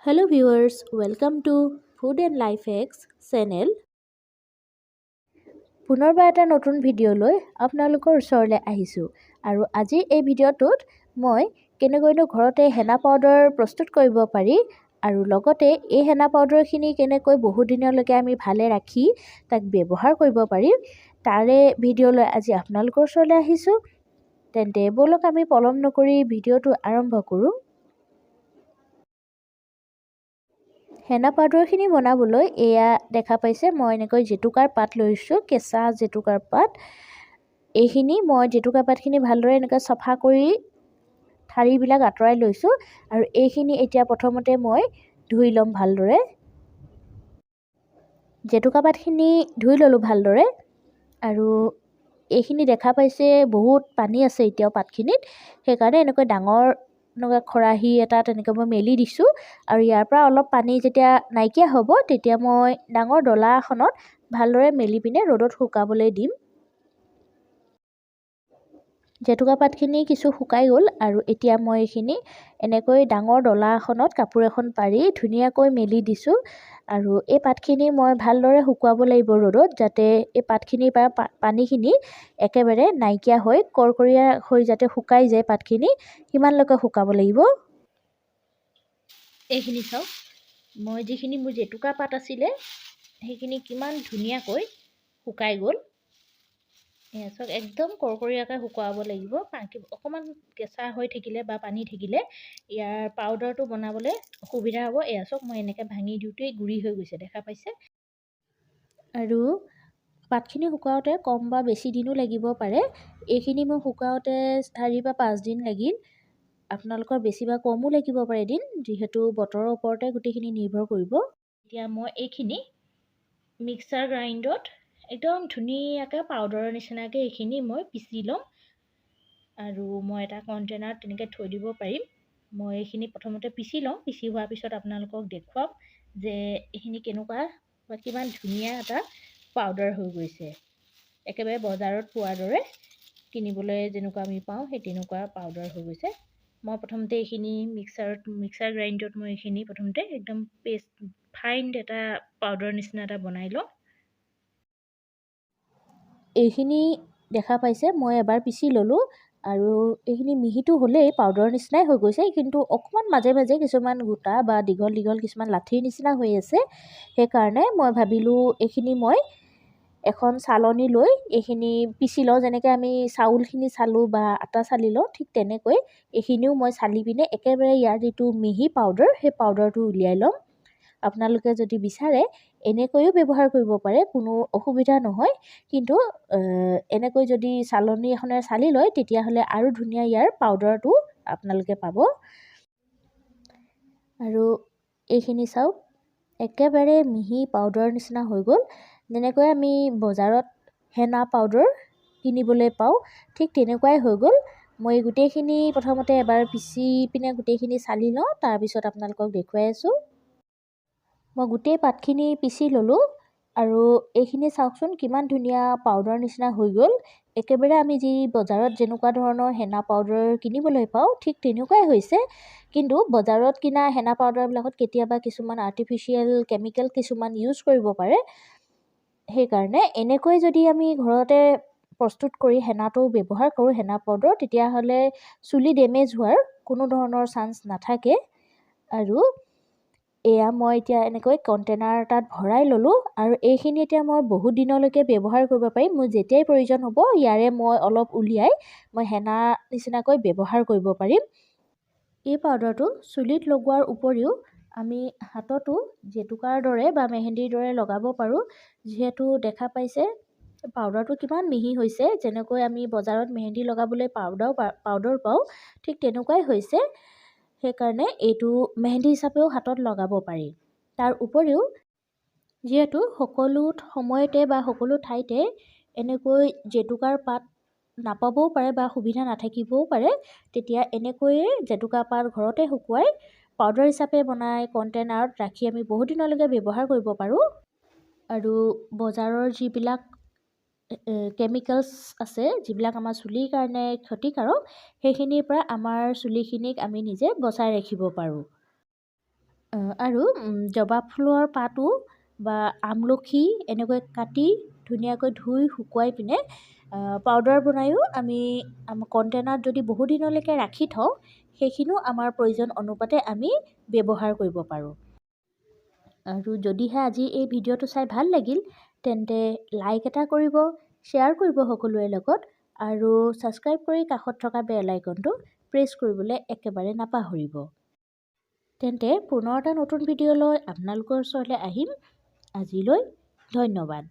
Hello viewers, welcome to Food and Life Hacks channel. পুনৰবাৰ এটা নতুন ভিডিঅ' লৈ আপোনালোকৰ ওচৰলৈ আহিছোঁ আৰু আজি এই ভিডিঅ'টোত মই কেনেকৈনো ঘৰতে হেনা পাউডাৰ প্ৰস্তুত কৰিব পাৰি আৰু লগতে এই হেনা পাউডাৰখিনি কেনেকৈ বহু দিনলৈকে আমি ভালে ৰাখি তাক ব্যৱহাৰ কৰিব পাৰি তাৰে ভিডিঅ' লৈ আজি আপোনালোকৰ ওচৰলৈ আহিছোঁ। তেন্তে বলক আমি পলম নকৰি ভিডিঅ'টো আৰম্ভ কৰোঁ। হেনা পাউডাৰখিনি বনাবলৈ এয়া দেখা পাইছে মই এনেকৈ জেতুকাৰ পাত লৈছোঁ, কেঁচা জেতুকাৰ পাত। এইখিনি মই জেতুকাৰ পাতখিনি ভালদৰে এনেকৈ চফা কৰি ঠাৰিবিলাক আঁতৰাই লৈছোঁ আৰু এইখিনি এতিয়া প্ৰথমতে মই ধুই ল'ম ভালদৰে। জেতুকা পাতখিনি ধুই ল'লোঁ ভালদৰে আৰু এইখিনি দেখা পাইছে বহুত পানী আছে এতিয়াও পাতখিনিত, সেইকাৰণে এনেকৈ ডাঙৰ খৰাহী এটাত এনেকৈ মই মেলি দিছোঁ আৰু ইয়াৰ পৰা অলপ পানী যেতিয়া নাইকিয়া হ'ব তেতিয়া মই ডাঙৰ ডলা এখনত ভালদৰে মেলি পিনে ৰ'দত শুকাবলৈ দিম। জেতুকা পাতখিনি কিছু শুকাই গ'ল আৰু এতিয়া মই এইখিনি এনেকৈ ডাঙৰ ডলা এখনত কাপোৰ এখন পাৰি ধুনীয়াকৈ মেলি দিছোঁ আৰু এই পাতখিনি মই ভালদৰে শুকুৱাব লাগিব ৰ'দত, যাতে এই পাতখিনিৰ পৰা পানীখিনি একেবাৰে নাইকিয়া হৈ কৰকৰীয়া হৈ যাতে শুকাই যায় পাতখিনি, সিমানলৈকে শুকাব লাগিব। এইখিনি চাওক, মই যিখিনি মোৰ জেতুকা পাত আছিলে সেইখিনি কিমান ধুনীয়াকৈ শুকাই গ'ল। এয়া চাওক, একদম কৰকৰীয়াকৈ শুকুৱাব লাগিব। অকণমান কেঁচা হৈ থাকিলে বা পানী থাকিলে ইয়াৰ পাউডাৰটো বনাবলৈ অসুবিধা হ'ব। এয়া চাওক, মই এনেকৈ ভাঙি দিওঁতেই গুড়ি হৈ গৈছে, দেখা পাইছে। আৰু পাতখিনি শুকাওঁতে কম বা বেছি দিনো লাগিব পাৰে। এইখিনি মই শুকাওঁতে 4 বা 5 দিন লাগিল। আপোনালোকৰ বেছি বা কমো লাগিব পাৰে দিন, যিহেতু বতৰৰ ওপৰতে গোটেইখিনি নিৰ্ভৰ কৰিব। এতিয়া মই এইখিনি মিক্সাৰ গ্ৰাইণ্ডত একদম ধুনীয়াকৈ পাউডাৰৰ নিচিনাকৈ এইখিনি মই পিচি ল'ম আৰু মই এটা কণ্টেইনাৰত তেনেকৈ থৈ দিব পাৰিম। মই এইখিনি প্ৰথমতে পিচি লওঁ, পিচি হোৱাৰ পিছত আপোনালোকক দেখুৱাম যে এইখিনি কেনেকুৱা বা কিমান ধুনীয়া এটা পাউডাৰ হৈ গৈছে। একেবাৰে বজাৰত পোৱাৰ দৰে, কিনিবলৈ যেনেকুৱা আমি পাওঁ সেই তেনেকুৱা পাউডাৰ হৈ গৈছে। মই প্ৰথমতে এইখিনি মিক্সাৰ গ্ৰাইণ্ডত মই এইখিনি প্ৰথমতে একদম পেষ্ট ফাইন এটা পাউডাৰ নিচিনা এটা বনাই লওঁ। এইখিনি দেখা পাইছে মই এবাৰ পিচি ল'লোঁ আৰু এইখিনি মিহিটো হ'লেই পাউডাৰৰ নিচিনাই হৈ গৈছে, কিন্তু অকণমান মাজে মাজে কিছুমান গোটা বা দীঘল দীঘল কিছুমান লাঠিৰ নিচিনা হৈ আছে। সেইকাৰণে মই ভাবিলোঁ এইখিনি মই এখন চালনী লৈ এইখিনি পিচি লওঁ, যেনেকৈ আমি চাউলখিনি চালোঁ বা আটা চালি লওঁ, ঠিক তেনেকৈ এইখিনিও মই চালি পিনে একেবাৰে ইয়াৰ যিটো মিহি পাউডাৰ সেই পাউডাৰটো উলিয়াই ল'ম। আপোনালোকে যদি বিচাৰে এনেকৈও ব্যৱহাৰ কৰিব পাৰে, কোনো অসুবিধা নহয়, কিন্তু এনেকৈ যদি চালনী এখনেৰে চালি লয় তেতিয়াহ'লে আৰু ধুনীয়া ইয়াৰ পাউডাৰটো আপোনালোকে পাব। আৰু এইখিনি চাওক, একেবাৰে মিহি পাউডাৰ নিচিনা হৈ গ'ল। যেনেকৈ আমি বজাৰত হেনা পাউডাৰ কিনিবলৈ পাওঁ ঠিক তেনেকুৱাই হৈ গ'ল। মই গোটেইখিনি প্ৰথমতে এবাৰ পিচি পিনে গোটেইখিনি চালি লওঁ, তাৰপিছত আপোনালোকক দেখুৱাই আছোঁ। মই গোটেই পাতখিনি পিচি ল'লোঁ আৰু এইখিনি চাওকচোন কিমান ধুনীয়া পাউডাৰ নিচিনা হৈ গ'ল। একেবাৰে আমি যি বজাৰত যেনেকুৱা ধৰণৰ হেনা পাউডাৰ কিনিবলৈ পাওঁ ঠিক তেনেকুৱাই হৈছে, কিন্তু বজাৰত কিনা হেনা পাউডাৰবিলাকত কেতিয়াবা কিছুমান আৰ্টিফিচিয়েল কেমিকেল কিছুমান ইউজ কৰিব পাৰে। সেইকাৰণে এনেকৈ যদি আমি ঘৰতে প্ৰস্তুত কৰি হেনাটো ব্যৱহাৰ কৰোঁ, হেনা পাউডাৰ, তেতিয়াহ'লে চুলি ডেমেজ হোৱাৰ কোনো ধৰণৰ চান্স নাথাকে। আৰু এয়া মই এতিয়া এনেকৈ কণ্টেইনাৰ এটাত ভৰাই ল'লোঁ আৰু এইখিনি এতিয়া মই বহুত দিনলৈকে ব্যৱহাৰ কৰিব পাৰিম। মোৰ যেতিয়াই প্ৰয়োজন হ'ব ইয়াৰে মই অলপ উলিয়াই মই হেনা নিচিনাকৈ ব্যৱহাৰ কৰিব পাৰিম। এই পাউডাৰটো চুলিত লগোৱাৰ উপৰিও আমি হাততো জেতুকাৰ দৰে বা মেহেন্দিৰ দৰে লগাব পাৰোঁ, যিহেতু দেখা পাইছে পাউডাৰটো কিমান মিহি হৈছে। যেনেকৈ আমি বজাৰত মেহেন্দি লগাবলৈ পাউডাৰ পাওঁ ঠিক তেনেকুৱাই হৈছে। সেইকাৰণে এইটো মেহেন্দি হিচাপেও হাতত লগাব পাৰি। তাৰ উপৰিও যিহেতু সকলো সময়তে বা সকলো ঠাইতে এনেকৈ জেতুকাৰ পাত নাপাবও পাৰে বা সুবিধা নাথাকিবও পাৰে, তেতিয়া এনেকৈয়ে জেতুকা পাত ঘৰতে শুকুৱাই পাউডাৰ হিচাপে বনাই কণ্টেইনাৰত ৰাখি আমি বহুত দিনলৈকে ব্যৱহাৰ কৰিব পাৰোঁ। আৰু বজাৰৰ যিবিলাক কেমিকেলছ আছে, যিবিলাক আমাৰ চুলিৰ কাৰণে ক্ষতিকাৰক, সেইখিনিৰ পৰা আমাৰ চুলিখিনিক আমি নিজে বচাই ৰাখিব পাৰোঁ। আৰু জবা ফুলৰ পাতো বা আমলখি এনেকৈ কাটি ধুনীয়াকৈ ধুই শুকুৱাই পিনে পাউডাৰ বনায়ো আমি কণ্টেইনাৰত যদি বহুদিনলৈকে ৰাখি থওঁ সেইখিনিও আমাৰ প্ৰয়োজন অনুপাতে আমি ব্যৱহাৰ কৰিব পাৰোঁ। আৰু যদিহে আজি এই ভিডিঅ'টো চাই ভাল লাগিল তেন্তে লাইক এটা কৰিব, শ্বেয়াৰ কৰিব সকলোৰে লগত আৰু ছাবস্ক্ৰাইব কৰি কাষত থকা বেল আইকনটো প্ৰেছ কৰিবলৈ একেবাৰে নাপাহৰিব। তেন্তে পুনৰ এটা নতুন ভিডিঅ' লৈ আপোনালোকৰ ওচৰলৈ আহিম। আজিলৈ ধন্যবাদ।